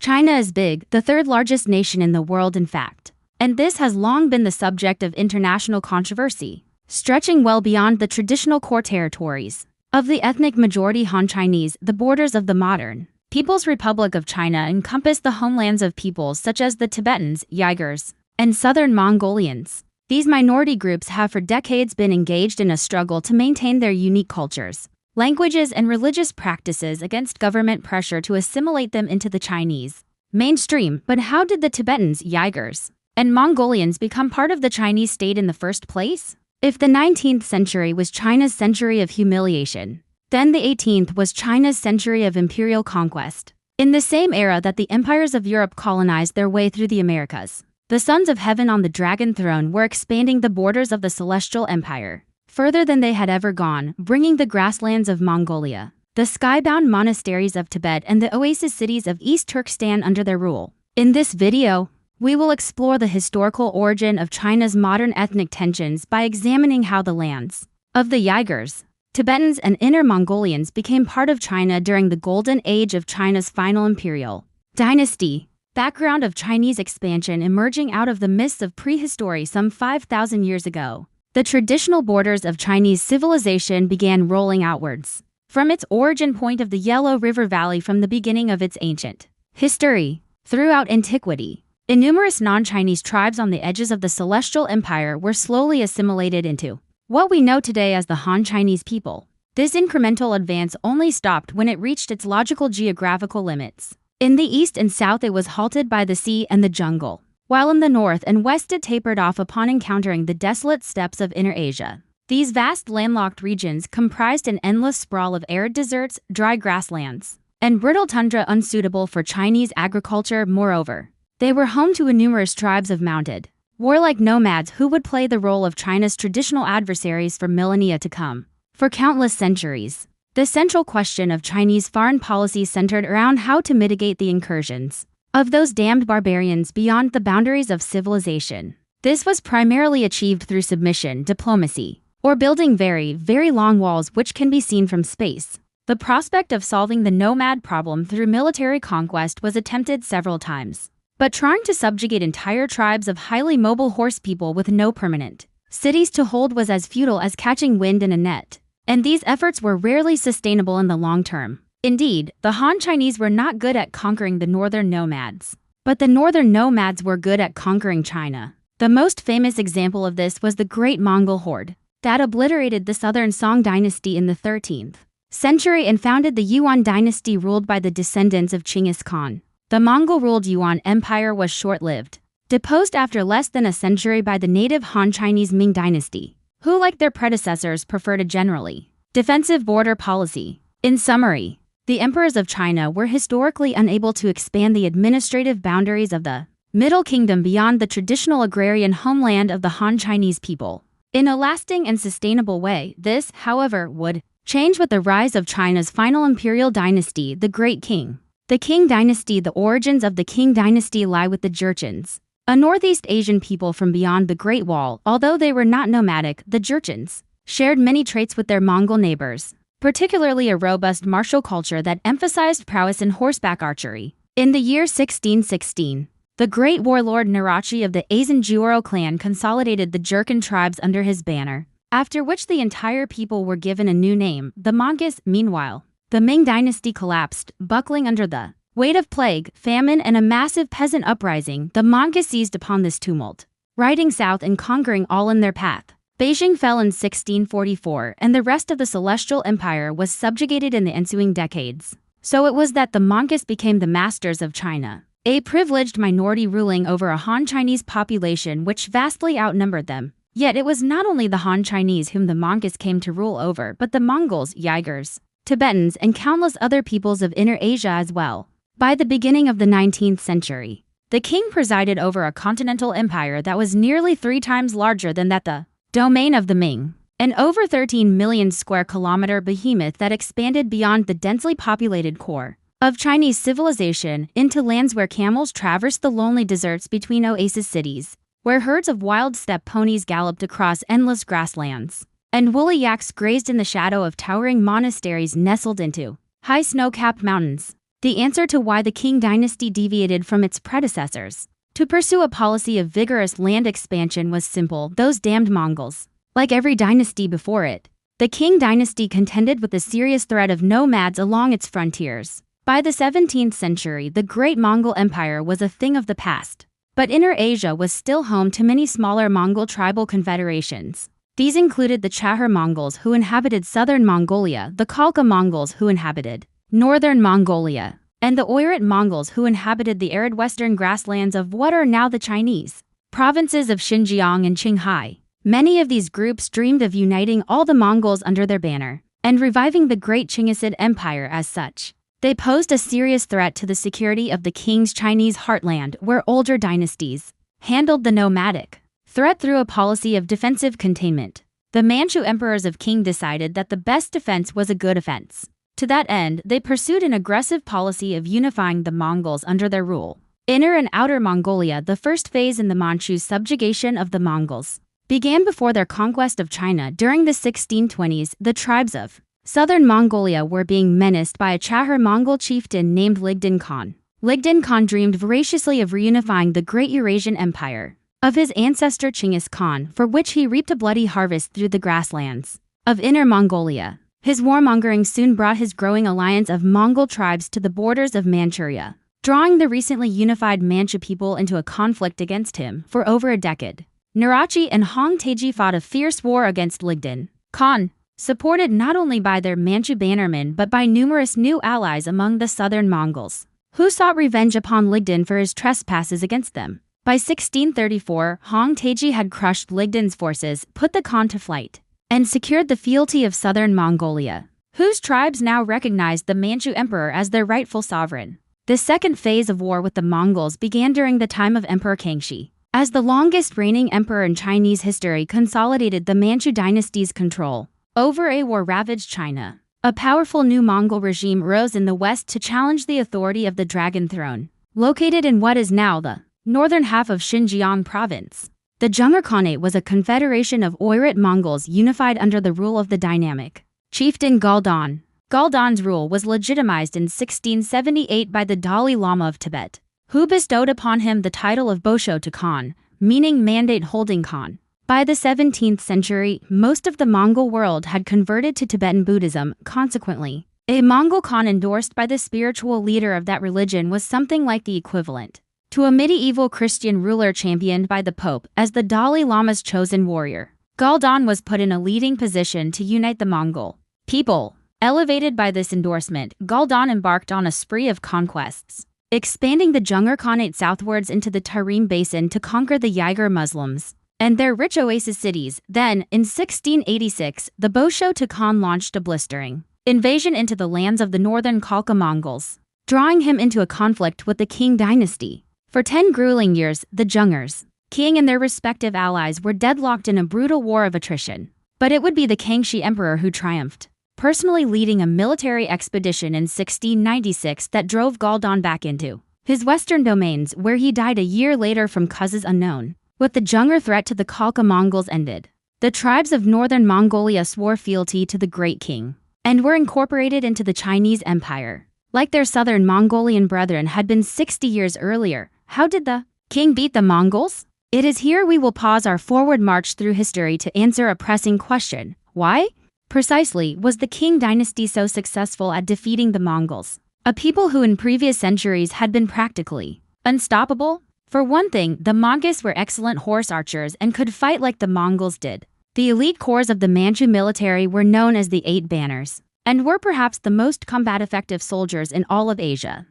China is big, the third largest nation in the world in fact. And this has long been the subject of international controversy, stretching well beyond the traditional core territories of the ethnic majority Han Chinese. The borders of the modern People's Republic of China encompass the homelands of peoples such as the Tibetans, Uyghurs, and southern Mongolians. These minority groups have for decades been engaged in a struggle to maintain their unique cultures, languages, and religious practices against government pressure to assimilate them into the Chinese mainstream. But how did the Tibetans, Uyghurs, and Mongolians become part of the Chinese state in the first place? If the 19th century was China's century of humiliation, then the 18th was China's century of imperial conquest. In the same era that the empires of Europe colonized their way through the Americas, the sons of heaven on the dragon throne were expanding the borders of the celestial empire further than they had ever gone, bringing the grasslands of Mongolia, the skybound monasteries of Tibet, and the oasis cities of East Turkestan under their rule. In this video, we will explore the historical origin of China's modern ethnic tensions by examining how the lands of the Uyghurs, Tibetans, and Inner Mongolians became part of China during the golden age of China's final imperial dynasty. Background of Chinese expansion emerging out of the mists of prehistory some 5,000 years ago. The traditional borders of Chinese civilization began rolling outwards from its origin point of the Yellow River Valley from the beginning of its ancient history. Throughout antiquity, numerous non-Chinese tribes on the edges of the Celestial Empire were slowly assimilated into what we know today as the Han Chinese people. This incremental advance only stopped when it reached its logical geographical limits. In the east and south it was halted by the sea and the jungle, while in the north and west it tapered off upon encountering the desolate steppes of Inner Asia. These vast landlocked regions comprised an endless sprawl of arid deserts, dry grasslands, and brittle tundra unsuitable for Chinese agriculture. Moreover, they were home to numerous tribes of mounted, warlike nomads who would play the role of China's traditional adversaries for millennia to come. For countless centuries, the central question of Chinese foreign policy centered around how to mitigate the incursions of those damned barbarians beyond the boundaries of civilization. This was primarily achieved through submission, diplomacy, or building very, very long walls which can be seen from space. The prospect of solving the nomad problem through military conquest was attempted several times. But trying to subjugate entire tribes of highly mobile horse people with no permanent cities to hold was as futile as catching wind in a net. And these efforts were rarely sustainable in the long term. Indeed, the Han Chinese were not good at conquering the northern nomads, but the northern nomads were good at conquering China. The most famous example of this was the Great Mongol Horde that obliterated the southern Song dynasty in the 13th century and founded the Yuan dynasty ruled by the descendants of Genghis Khan. The Mongol-ruled Yuan Empire was short-lived, deposed after less than a century by the native Han Chinese Ming dynasty, who, like their predecessors, preferred a generally defensive border policy. In summary, the emperors of China were historically unable to expand the administrative boundaries of the Middle Kingdom beyond the traditional agrarian homeland of the Han Chinese people in a lasting and sustainable way. This, however, would change with the rise of China's final imperial dynasty, the Great Qing. The Qing Dynasty. The origins of the Qing Dynasty lie with the Jurchens, a Northeast Asian people from beyond the Great Wall. Although they were not nomadic, the Jurchens shared many traits with their Mongol neighbors, particularly a robust martial culture that emphasized prowess in horseback archery. In the year 1616, the great warlord Narachi of the Azan-Juoro clan consolidated the Jurchen tribes under his banner, after which the entire people were given a new name, the Mongols. Meanwhile, the Ming dynasty collapsed, buckling under the weight of plague, famine, and a massive peasant uprising. The Mongols seized upon this tumult, riding south and conquering all in their path. Beijing fell in 1644, and the rest of the Celestial Empire was subjugated in the ensuing decades. So it was that the Mongols became the masters of China, a privileged minority ruling over a Han Chinese population which vastly outnumbered them. Yet it was not only the Han Chinese whom the Mongols came to rule over, but the Mongols, Uyghurs, Tibetans, and countless other peoples of Inner Asia as well. By the beginning of the 19th century, the king presided over a continental empire that was nearly 3 times larger than the domain of the Ming, an over 13 million square kilometer behemoth that expanded beyond the densely populated core of Chinese civilization into lands where camels traversed the lonely deserts between oasis cities, where herds of wild steppe ponies galloped across endless grasslands, and woolly yaks grazed in the shadow of towering monasteries nestled into high snow-capped mountains. The answer to why the Qing dynasty deviated from its predecessors to pursue a policy of vigorous land expansion was simple: those damned Mongols. Like every dynasty before it, the Qing dynasty contended with the serious threat of nomads along its frontiers. By the 17th century, the Great Mongol Empire was a thing of the past. But Inner Asia was still home to many smaller Mongol tribal confederations. These included the Chahar Mongols, who inhabited southern Mongolia, the Khalkha Mongols, who inhabited northern Mongolia, and the Oirat Mongols, who inhabited the arid western grasslands of what are now the Chinese provinces of Xinjiang and Qinghai. Many of these groups dreamed of uniting all the Mongols under their banner and reviving the Great Qingicid Empire as such. They posed a serious threat to the security of the Qing's Chinese heartland, where older dynasties handled the nomadic threat through a policy of defensive containment. The Manchu emperors of Qing decided that the best defense was a good offense. To that end, they pursued an aggressive policy of unifying the Mongols under their rule. Inner and Outer Mongolia, the first phase in the Manchu subjugation of the Mongols, began before their conquest of China. During the 1620s, the tribes of southern Mongolia were being menaced by a Chahar Mongol chieftain named Ligdan Khan. Ligdan Khan dreamed voraciously of reunifying the great Eurasian empire of his ancestor Chinggis Khan, for which he reaped a bloody harvest through the grasslands of Inner Mongolia. His warmongering soon brought his growing alliance of Mongol tribes to the borders of Manchuria, drawing the recently unified Manchu people into a conflict against him for over a decade. Narachi and Hong Taiji fought a fierce war against Ligdan Khan, supported not only by their Manchu bannermen but by numerous new allies among the southern Mongols, who sought revenge upon Ligdan for his trespasses against them. By 1634, Hong Taiji had crushed Ligdan's forces, put the Khan to flight, and secured the fealty of southern Mongolia, whose tribes now recognized the Manchu emperor as their rightful sovereign. The second phase of war with the Mongols began during the time of Emperor Kangxi, as the longest reigning emperor in Chinese history consolidated the Manchu dynasty's control over a war-ravaged China. A powerful new Mongol regime rose in the west to challenge the authority of the Dragon Throne, located in what is now the northern half of Xinjiang province. The Zhenghe Khanate was a confederation of Oirat Mongols unified under the rule of the dynamic chieftain Galdan. Galdan's rule was legitimized in 1678 by the Dalai Lama of Tibet, who bestowed upon him the title of Bosho to Khan, meaning mandate-holding Khan. By the 17th century, most of the Mongol world had converted to Tibetan Buddhism. Consequently, a Mongol Khan endorsed by the spiritual leader of that religion was something like the equivalent to a medieval Christian ruler championed by the Pope as the Dalai Lama's chosen warrior. Galdan was put in a leading position to unite the Mongol people. Elevated by this endorsement, Galdan embarked on a spree of conquests, expanding the Zhenghe Khanate southwards into the Tarim Basin to conquer the Uyghur Muslims and their rich oasis cities. Then, in 1686, the Bosho to Khan launched a blistering invasion into the lands of the northern Khalkha Mongols, drawing him into a conflict with the Qing dynasty. For 10 grueling years, the Zhengers, Qing and their respective allies were deadlocked in a brutal war of attrition. But it would be the Kangxi emperor who triumphed, personally leading a military expedition in 1696 that drove Galdan back into his western domains, where he died a year later from causes unknown. With the Zhenger threat to the Khalkha Mongols ended, the tribes of northern Mongolia swore fealty to the Great Qing and were incorporated into the Chinese Empire. Like their southern Mongolian brethren had been 60 years earlier, how did the Qing beat the Mongols? It is here we will pause our forward march through history to answer a pressing question. Why, precisely, was the Qing dynasty so successful at defeating the Mongols, a people who in previous centuries had been practically unstoppable? For one thing, the Mongols were excellent horse archers and could fight like the Mongols did. The elite corps of the Manchu military were known as the Eight Banners, and were perhaps the most combat-effective soldiers in all of Asia.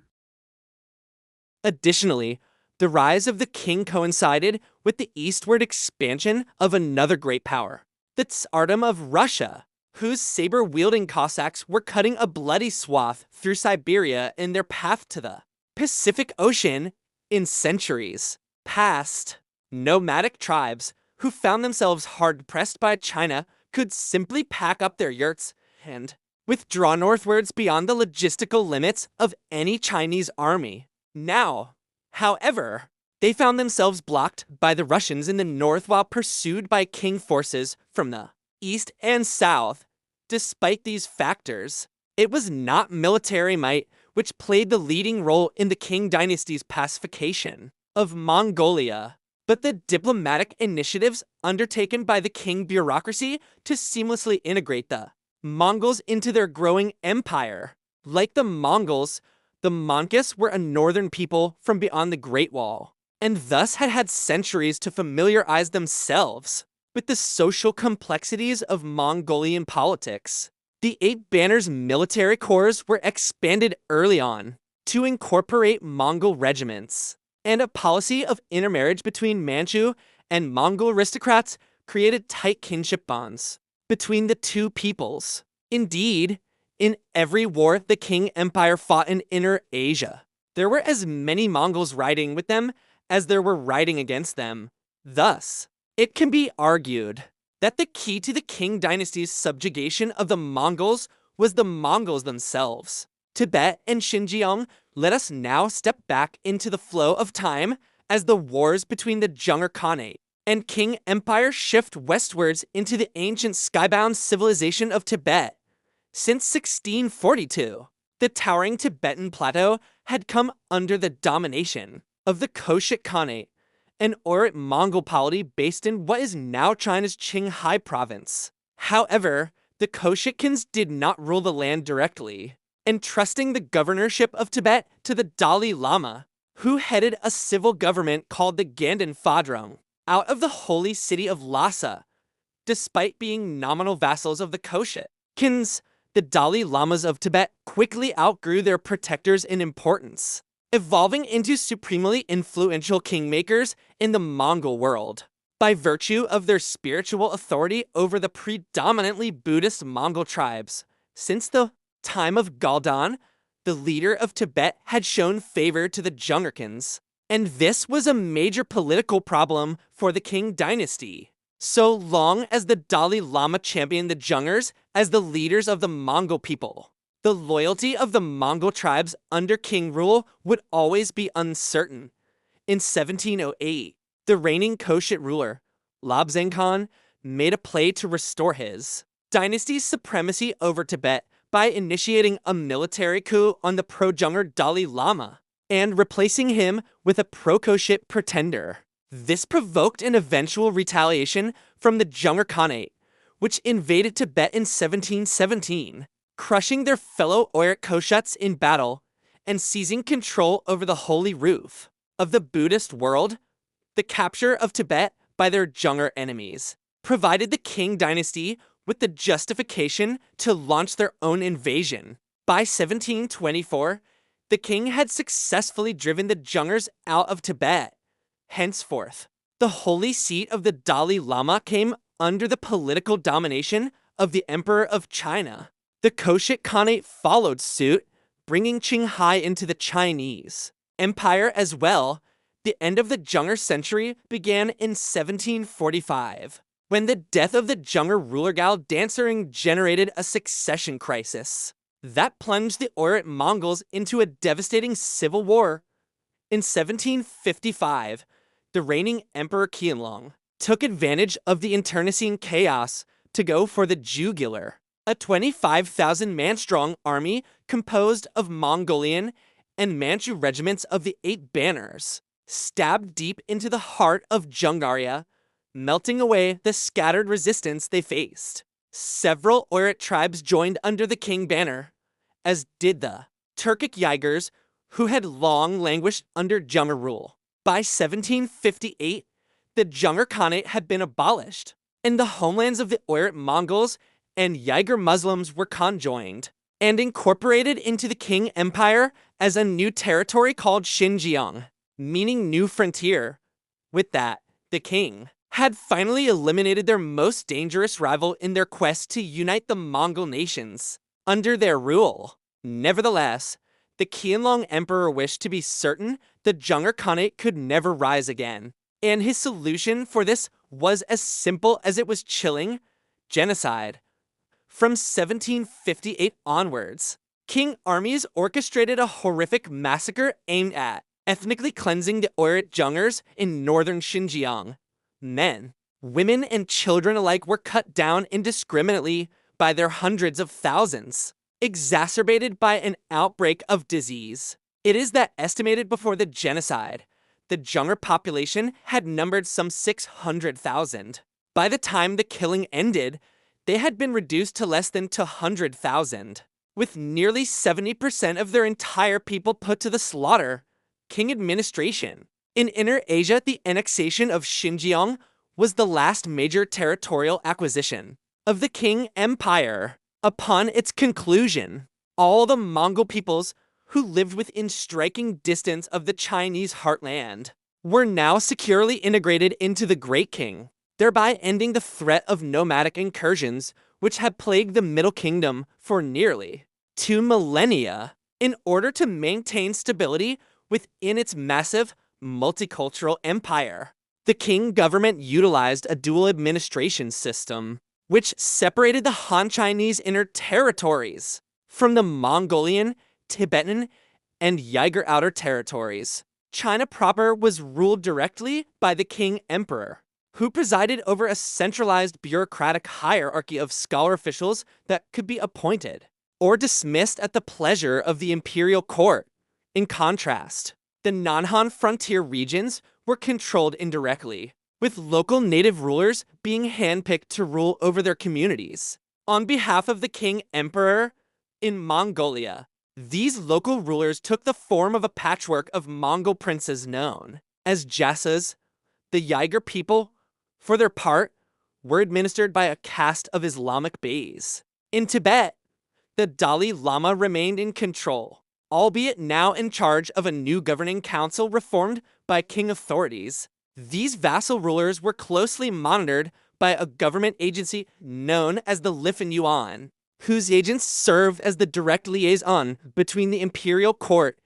Additionally, the rise of the Qing coincided with the eastward expansion of another great power, the Tsardom of Russia, whose saber-wielding Cossacks were cutting a bloody swath through Siberia in their path to the Pacific Ocean. In centuries past, nomadic tribes who found themselves hard-pressed by China could simply pack up their yurts and withdraw northwards beyond the logistical limits of any Chinese army. Now, however, they found themselves blocked by the Russians in the north while pursued by Qing forces from the east and south. Despite these factors, it was not military might which played the leading role in the Qing Dynasty's pacification of Mongolia. But the diplomatic initiatives undertaken by the Qing bureaucracy to seamlessly integrate the Mongols into their growing empire. Like the Mongols, the Mongols were a northern people from beyond the Great Wall, and thus had centuries to familiarize themselves with the social complexities of Mongolian politics. The Eight Banners military corps were expanded early on to incorporate Mongol regiments, and a policy of intermarriage between Manchu and Mongol aristocrats created tight kinship bonds between the two peoples. Indeed, in every war the Qing Empire fought in Inner Asia, there were as many Mongols riding with them as there were riding against them. Thus, it can be argued that the key to the Qing dynasty's subjugation of the Mongols was the Mongols themselves. Tibet and Xinjiang let us now step back into the flow of time as the wars between the Zhenghe Khanate and Qing Empire shift westwards into the ancient skybound civilization of Tibet. Since 1642, the towering Tibetan plateau had come under the domination of the Koshik Khanate, an Oirat Mongol polity based in what is now China's Qinghai province. However, the Koshikkins did not rule the land directly, entrusting the governorship of Tibet to the Dalai Lama, who headed a civil government called the Ganden Phadrong, out of the holy city of Lhasa. Despite being nominal vassals of the Koshikkins, the Dalai Lamas of Tibet quickly outgrew their protectors in importance, evolving into supremely influential kingmakers in the Mongol world. By virtue of their spiritual authority over the predominantly Buddhist Mongol tribes, since the time of Galdan, the leader of Tibet had shown favor to the Zhengherkins, and this was a major political problem for the Qing dynasty. So long as the Dalai Lama championed the Zhenghers as the leaders of the Mongol people, the loyalty of the Mongol tribes under Qing rule would always be uncertain. In 1708, the reigning Koshit ruler, Lobzang Khan, made a play to restore his dynasty's supremacy over Tibet by initiating a military coup on the pro-Zhengher Dalai Lama and replacing him with a pro-Koshit pretender. This provoked an eventual retaliation from the Zhengher Khanate, which invaded Tibet in 1717, crushing their fellow Oirat Koshats in battle and seizing control over the holy roof of the Buddhist world. The capture of Tibet by their Zhengher enemies provided the Qing dynasty with the justification to launch their own invasion. By 1724, the Qing had successfully driven the Zhenghers out of Tibet. Henceforth, the holy seat of the Dalai Lama came under the political domination of the Emperor of China. The Koshik Khanate followed suit, bringing Qinghai into the Chinese Empire as well. The end of the Zhengher century began in 1745, when the death of the Zhengher ruler Gal Dansering generated a succession crisis that plunged the Oirat Mongols into a devastating civil war. In 1755, the reigning Emperor Qianlong took advantage of the internecine chaos to go for the jugular. A 25,000-man-strong army composed of Mongolian and Manchu regiments of the Eight Banners stabbed deep into the heart of Zhengharia, melting away the scattered resistance they faced. Several Oirat tribes joined under the Qing banner, as did the Turkic Uyghurs, who had long languished under Zhengher rule. By 1758, the Zhengher Khanate had been abolished, and the homelands of the Oirat Mongols and Uyghur Muslims were conjoined and incorporated into the Qing Empire as a new territory called Xinjiang, meaning new frontier. With that, the Qing had finally eliminated their most dangerous rival in their quest to unite the Mongol nations under their rule. Nevertheless, the Qianlong Emperor wished to be certain the Zhengher Khanate could never rise again, and his solution for this was as simple as it was chilling: genocide. From 1758 onwards, Qing armies orchestrated a horrific massacre aimed at ethnically cleansing the Oirat Zhenghers in northern Xinjiang. Men, women, and children alike were cut down indiscriminately by their hundreds of thousands. exacerbated by an outbreak of disease. It is that estimated before the genocide, the Zheng'er population had numbered some 600,000. By the time the killing ended, they had been reduced to less than 200,000, with nearly 70% of their entire people put to the slaughter. Qing administration. In Inner Asia, the annexation of Xinjiang was the last major territorial acquisition of the Qing Empire. Upon its conclusion, all the Mongol peoples who lived within striking distance of the Chinese heartland were now securely integrated into the Great Qing, thereby ending the threat of nomadic incursions which had plagued the Middle Kingdom for nearly 2 millennia. In order to maintain stability within its massive multicultural empire, the Qing government utilized a dual administration system, which separated the Han Chinese inner territories from the Mongolian, Tibetan, and Uyghur outer territories. China proper was ruled directly by the Qing Emperor, who presided over a centralized bureaucratic hierarchy of scholar officials that could be appointed or dismissed at the pleasure of the imperial court. In contrast, the non-Han frontier regions were controlled indirectly, with local native rulers being handpicked to rule over their communities. On behalf of the Qing Emperor in Mongolia, these local rulers took the form of a patchwork of Mongol princes known as Jasas. The Uyghur people, for their part, were administered by a caste of Islamic beys. In Tibet, the Dalai Lama remained in control, albeit now in charge of a new governing council reformed by Qing authorities. These vassal rulers were closely monitored by a government agency known as the Lifen Yuan, whose agents served as the direct liaison between the imperial court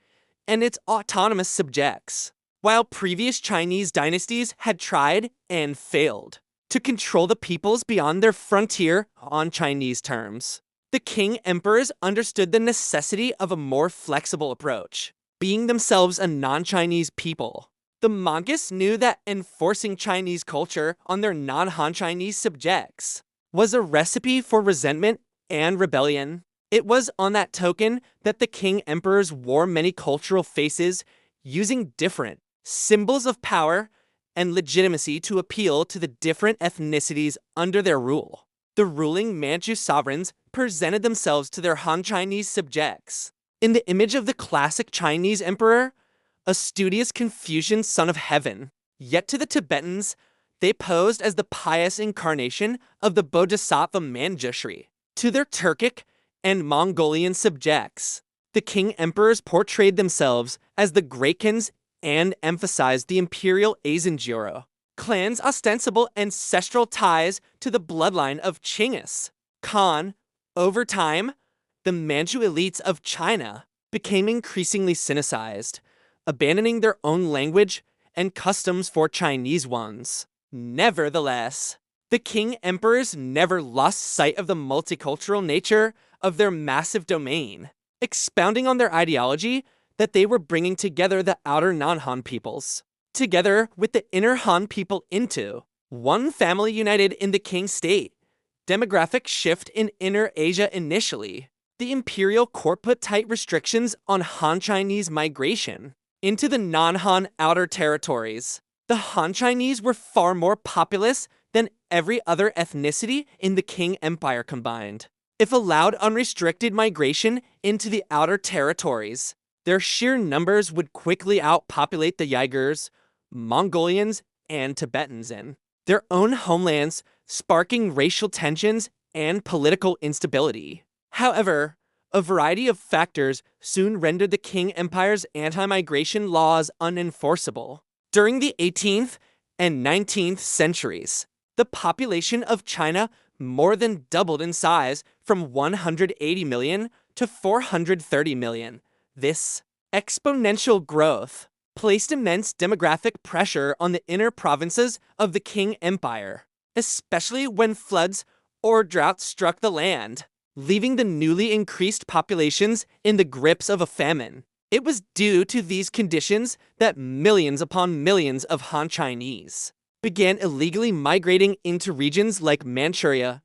and its autonomous subjects. While previous Chinese dynasties had tried and failed to control the peoples beyond their frontier on Chinese terms, the Qing emperors understood the necessity of a more flexible approach, being themselves a non-Chinese people. The Mongols knew that enforcing Chinese culture on their non-Han Chinese subjects was a recipe for resentment and rebellion. It was on that token that the Qing emperors wore many cultural faces, using different symbols of power and legitimacy to appeal to the different ethnicities under their rule. The ruling Manchu sovereigns presented themselves to their Han Chinese subjects in the image of the classic Chinese emperor, a studious Confucian son of heaven. Yet to the Tibetans, they posed as the pious incarnation of the Bodhisattva Manjushri. To their Turkic and Mongolian subjects, the Qing emperors portrayed themselves as the Great-Khans and emphasized the imperial Azanjiro clan's ostensible ancestral ties to the bloodline of Chinggis Khan. Over time, the Manchu elites of China became increasingly Sinicized, abandoning their own language and customs for Chinese ones. Nevertheless, the Qing emperors never lost sight of the multicultural nature of their massive domain, expounding on their ideology that they were bringing together the outer non-Han peoples, together with the inner Han people into one family united in the Qing state. Demographic shift in Inner Asia. Initially, the imperial court put tight restrictions on Han Chinese migration into the non-Han outer territories. The Han Chinese were far more populous than every other ethnicity in the Qing Empire combined. If allowed unrestricted migration into the outer territories, their sheer numbers would quickly outpopulate the Uyghurs, Mongolians, and Tibetans in their own homelands, sparking racial tensions and political instability. However, a variety of factors soon rendered the Qing Empire's anti-migration laws unenforceable. During the 18th and 19th centuries, the population of China more than doubled in size from 180 million to 430 million. This exponential growth placed immense demographic pressure on the inner provinces of the Qing Empire, especially when floods or droughts struck the land, leaving the newly increased populations in the grips of a famine. It was due to these conditions that millions upon millions of Han Chinese began illegally migrating into regions like Manchuria,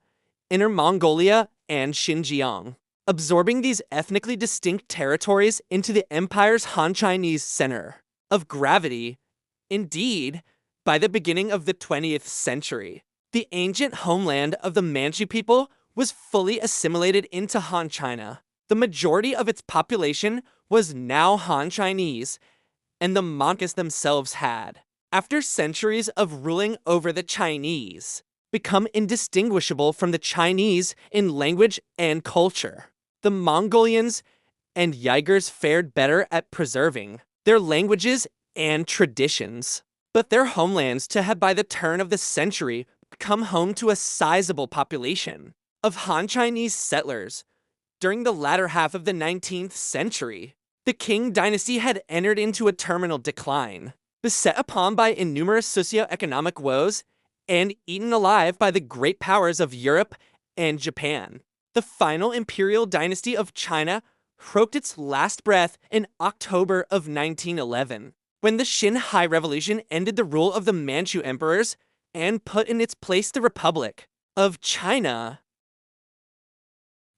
Inner Mongolia, and Xinjiang. absorbing these ethnically distinct territories into the empire's Han Chinese center of gravity. Indeed, by the beginning of the 20th century, the ancient homeland of the Manchu people was fully assimilated into Han China. The majority of its population was now Han Chinese, and the Mongols themselves had, after centuries of ruling over the Chinese, become indistinguishable from the Chinese in language and culture. The Mongolians and Uyghurs fared better at preserving their languages and traditions, but their homelands to have by the turn of the century come home to a sizable population of Han Chinese settlers. During the latter half of the 19th century, the Qing Dynasty had entered into a terminal decline, beset upon by innumerous socioeconomic woes and eaten alive by the great powers of Europe and Japan. The final imperial dynasty of China croaked its last breath in October of 1911, when the Xinhai Revolution ended the rule of the Manchu emperors and put in its place the Republic of China.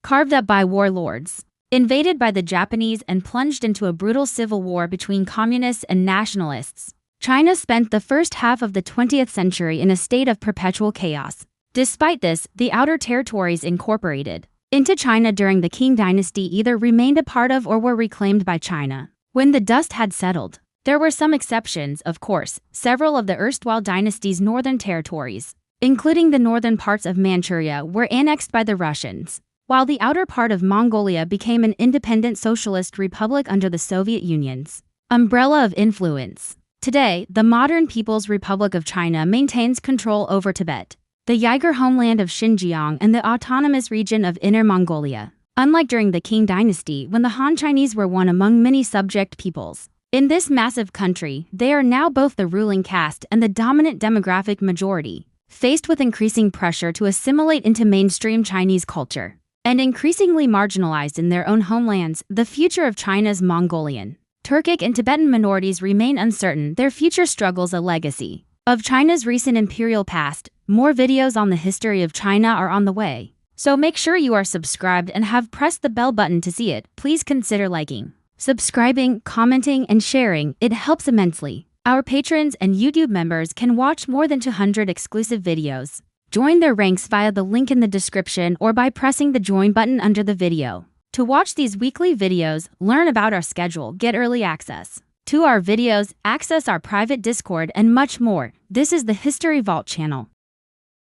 Carved up by warlords, invaded by the Japanese and plunged into a brutal civil war between communists and nationalists, China spent the first half of the 20th century in a state of perpetual chaos. Despite this, the outer territories incorporated into China during the Qing Dynasty either remained a part of or were reclaimed by China. When the dust had settled, there were some exceptions, of course. Several of the erstwhile dynasty's northern territories, including the northern parts of Manchuria, were annexed by the Russians, while the outer part of Mongolia became an independent socialist republic under the Soviet Union's umbrella of influence. Today, the modern People's Republic of China maintains control over Tibet, the Uyghur homeland of Xinjiang, and the autonomous region of Inner Mongolia. Unlike during the Qing Dynasty, when the Han Chinese were one among many subject peoples, in this massive country, they are now both the ruling caste and the dominant demographic majority, faced with increasing pressure to assimilate into mainstream Chinese culture. And increasingly marginalized in their own homelands, the future of China's Mongolian, Turkic, and Tibetan minorities remain uncertain. Their future struggles a legacy of China's recent imperial past. More videos on the history of China are on the way, so make sure you are subscribed and have pressed the bell button to see it. Please consider liking, subscribing, commenting, and sharing. It helps immensely. Our patrons and YouTube members can watch more than 200 exclusive videos. Join their ranks via the link in the description or by pressing the join button under the video. To watch these weekly videos, learn about our schedule, get early access to our videos, access our private Discord, and much more. This is the History Vault channel.